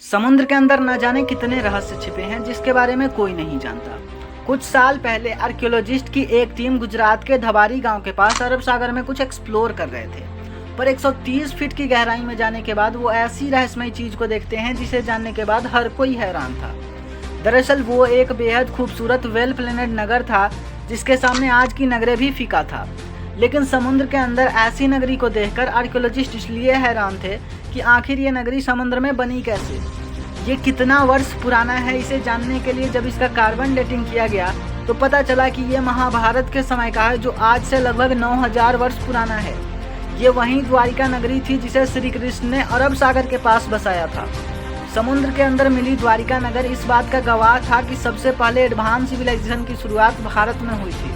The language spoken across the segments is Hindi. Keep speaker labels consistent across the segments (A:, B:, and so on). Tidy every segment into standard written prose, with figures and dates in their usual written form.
A: समुद्र के अंदर न जाने कितने रहस्य छिपे हैं जिसके बारे में कोई नहीं जानता। कुछ साल पहले आर्कियोलॉजिस्ट की एक टीम गुजरात के धबारी गांव के पास अरब सागर में कुछ एक्सप्लोर कर रहे थे, पर 130 फीट की गहराई में जाने के बाद वो ऐसी रहस्यमयी चीज को देखते हैं जिसे जानने के बाद हर कोई हैरान था। दरअसल वो एक बेहद खूबसूरत वेल प्लेनेड नगर था जिसके सामने आज की नगरें भी फीका था। लेकिन समुद्र के अंदर ऐसी नगरी को देखकर आर्कियोलॉजिस्ट इसलिए हैरान थे कि आखिर ये नगरी समुद्र में बनी कैसे, ये कितना वर्ष पुराना है। इसे जानने के लिए जब इसका कार्बन डेटिंग किया गया तो पता चला कि ये महाभारत के समय का है, जो आज से लगभग 9000 वर्ष पुराना है। ये वही द्वारिका नगरी थी जिसे श्री कृष्ण ने अरब सागर के पास बसाया था। समुद्र के अंदर मिली द्वारिका नगर इस बात का गवाह था कि सबसे पहले एडवांस सिविलाइजेशन की शुरुआत भारत में हुई थी।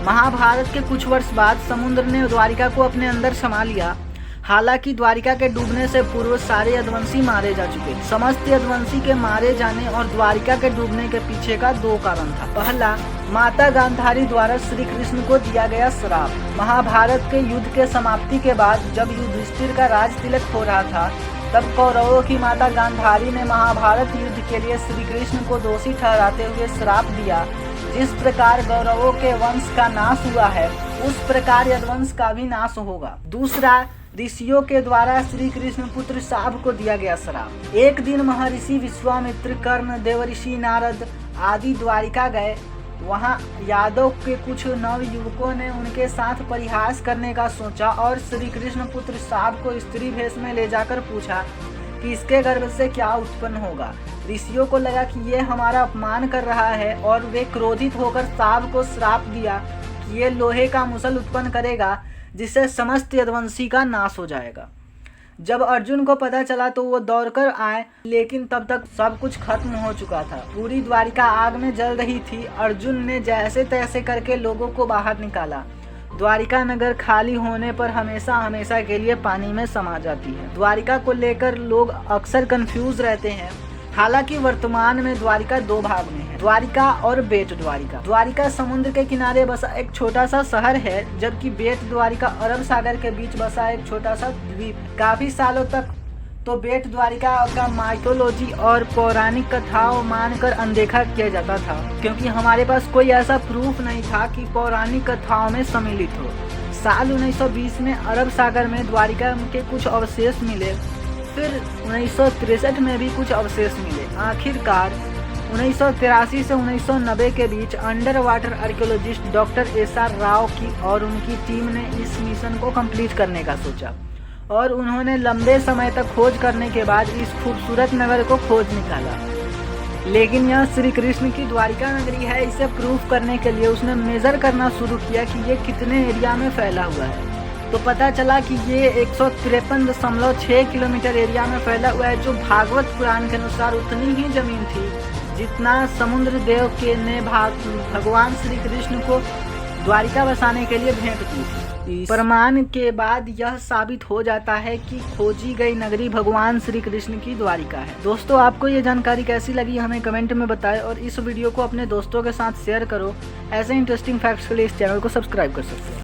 A: महाभारत के कुछ वर्ष बाद समुद्र ने द्वारिका को अपने अंदर समा लिया। हालांकि द्वारिका के डूबने से पूर्व सारे यदुवंशी मारे जा चुके। समस्त यदुवंशी के मारे जाने और द्वारिका के डूबने के पीछे का दो कारण था। पहला, माता गांधारी द्वारा श्री कृष्ण को दिया गया श्राप। महाभारत के युद्ध के समाप्ति के बाद जब युधिष्ठिर का राज तिलक हो रहा था, तब कौरवों की माता गांधारी ने महाभारत युद्ध के लिए श्री कृष्ण को दोषी ठहराते हुए श्राप दिया। जिस प्रकार कौरवों के वंश का नाश हुआ है, उस प्रकार यदुवंश का भी नाश होगा। दूसरा, ऋषियों के द्वारा श्री कृष्ण पुत्र शाप को दिया गया श्राप। एक दिन महर्षि विश्वामित्र, कर्ण, देवर्षि नारद आदि द्वारिका गए। वहां यादव के कुछ नव युवकों ने उनके साथ परिहास करने का सोचा और श्री कृष्ण पुत्र शाप को स्त्री भेष में ले जाकर पूछा कि इसके गर्भ से क्या उत्पन्न होगा। ऋषियों को लगा कि ये हमारा अपमान कर रहा है और वे क्रोधित होकर शाप को श्राप दिया कि ये लोहे का मुसल उत्पन्न करेगा जिससे समस्त यदुवंशी का नाश हो जाएगा। जब अर्जुन को पता चला तो वो दौड़कर आए, लेकिन तब तक सब कुछ खत्म हो चुका था। पूरी द्वारिका आग में जल रही थी। अर्जुन ने जैसे तैसे करके लोगों को बाहर निकाला। द्वारिका नगर खाली होने पर हमेशा हमेशा के लिए पानी में समा जाती है। द्वारिका को लेकर लोग अक्सर कंफ्यूज रहते हैं। हालांकि वर्तमान में द्वारिका दो भाग में है, द्वारिका और बेट द्वारिका। द्वारिका समुद्र के किनारे बसा एक छोटा सा शहर है, जबकि बेट द्वारिका अरब सागर के बीच बसा एक छोटा सा द्वीप। काफी सालों तक तो बेट द्वारिका का माइथोलॉजी और पौराणिक कथाओं मानकर अनदेखा किया जाता था, क्योंकि हमारे पास कोई ऐसा प्रूफ नहीं था कि पौराणिक कथाओं में सम्मिलित हो। साल 1920 में अरब सागर में द्वारिका के कुछ अवशेष मिले, फिर 1963 में भी कुछ अवशेष मिले। आखिरकार 1983 से 1990 के बीच underwater archaeologist doctor SR Rao की और उनकी टीम ने इस मिशन को कंप्लीट करने का सोचा और उन्होंने लंबे समय तक खोज करने के बाद इस खूबसूरत नगर को खोज निकाला। लेकिन यह श्री कृष्ण की द्वारिका नगरी है, इसे प्रूफ करने के लिए उसने मेजर करना शुरू किया कि ये कितने एरिया में फैला हुआ है। तो पता चला कि ये 153.6 किलोमीटर एरिया में फैला हुआ है, जो भागवत पुराण के अनुसार उतनी ही जमीन थी जितना समुद्र देव के ने भगवान श्री कृष्ण को द्वारिका बसाने के लिए भेंट की थी। प्रमाण के बाद यह साबित हो जाता है कि खोजी गई नगरी भगवान श्री कृष्ण की द्वारिका है। दोस्तों, आपको ये जानकारी कैसी लगी हमें कमेंट में बताएं और इस वीडियो को अपने दोस्तों के साथ शेयर करो। ऐसे इंटरेस्टिंग फैक्ट्स के लिए इस चैनल को सब्सक्राइब कर सकते हैं।